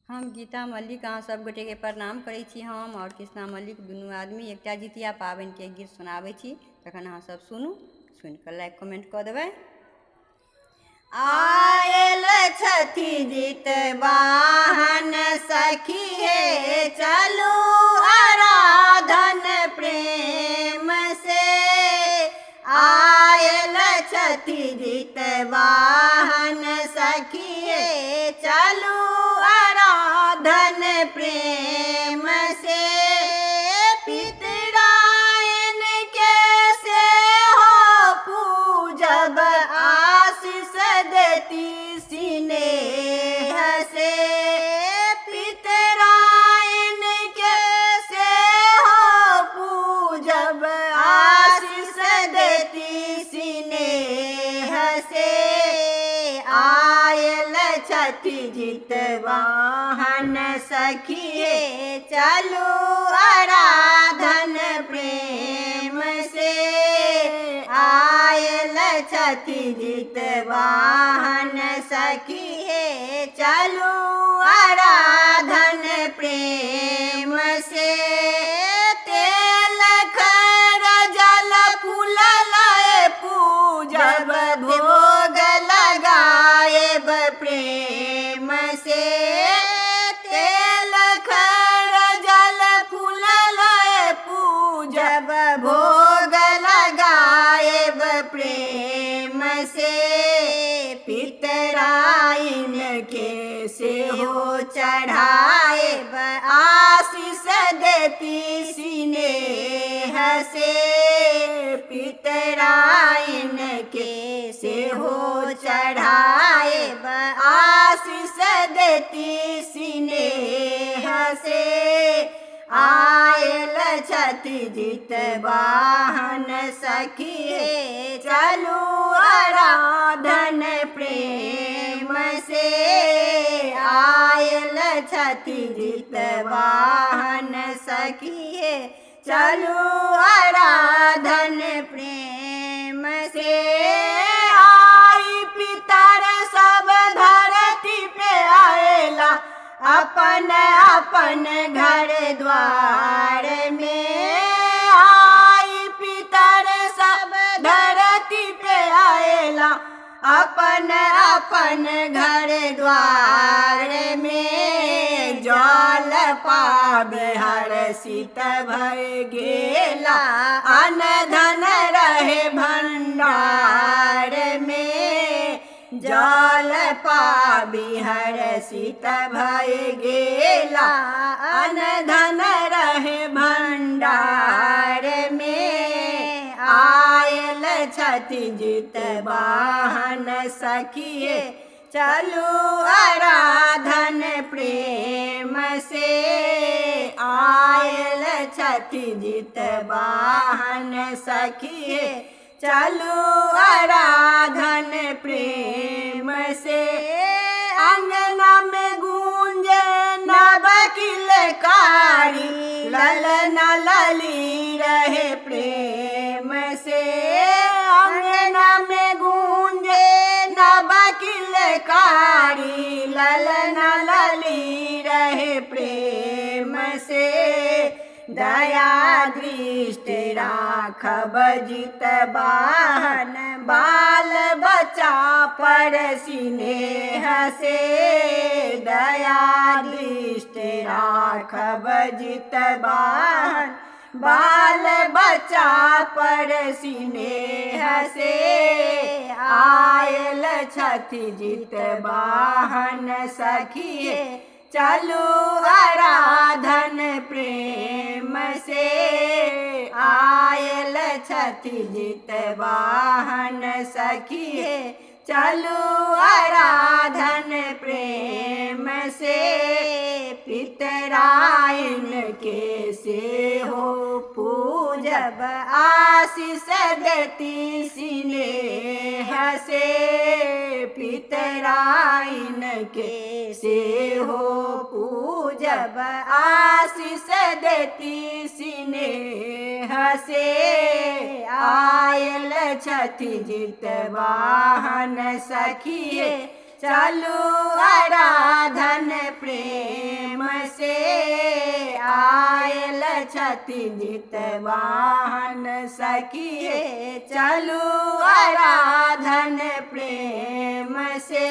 हम गीता मल्लिक अहाँ सब गोटे के प्रणाम करै छी। हम और कृष्णा मल्लिक दुनू आदमी एकटा जितिया पाबनि के गीत सुनाबै छी, तखन अहाँ सब सुनू, सुनि कऽ लाइक कमेंट कऽ देबै। आयल छथि जितवाहन सखी हे, चलू आराधन प्रेम से। आयल छथि जितवाहन सखी हे, चलू आराधन प्रेम से। पितरायन के से हो पूजब, आशीष देती स्नेह से। पितरायन के से हो पूजब, आशीष देती स्नेह से। आयल छथि जितवाहन सखी हे, चलू आराधन प्रेम से। आयल छथि जितवाहन सखी हे, चलू आराधन प्रेम से। तेल खर जल फूल लाए पूजब, भोग लगाएब प्रेम से। तेल खर जल फूल लाए पूजब, भोग लगाएब प्रेम से। पितराइन के से हो चढ़ाएब, आशीष देती स्नेह से। पितराइन के से हो चढ़ाएब, आशीष देती स्नेह से। आयल छथि जितवाहन सखी हे, चलू आराधन प्रेम से। आयल छथि जितवाहन सखी हे, चलू आराधन प्रेम से। आई पितर सब धरती पे आएला, अपन अपन घर द्वार में। आई पितर सब धरती पे आएला, अपन अपन घर द्वार में। जल पावे हर्षित भय गेला, अन्न धन रहे भंडार में। जल पावी हर्षित भय गेला, अन्न धन रहे भंडार में। आयल छथि जितवाहन सखी हे, चलू आराधन प्रेम से। आयल छथि जितवाहन सखी हे, चलू आराधन प्रेम से। अंगना में गूंजे नव किलकारी, ललना लली रहे प्रेम से। अंगना में गूंजे नव किलकारी, ललना लली रहे प्रेम से। दया दृष्टि राखब जितवाहन, बाल बच्चा पर स्नेह से। दया दृष्टि राखब जितवाहन, बाल बच्चा पर स्नेह से। आयल छथि जितवाहन सखी हे, चलू आराधन प्रेम से। आयल छथि जितवाहन सखी हे, चलू आराधन प्रेम से। पितराइन के से हो पूजब, आशीष देती स्नेह से। पितराइन के से हो पूजब, आशीष देती स्नेह से। आयल छथि जितवाहन सखी हे, चलू आराधन प्रेम छति जितवाहन सखिए चलू आराधन प्रेम से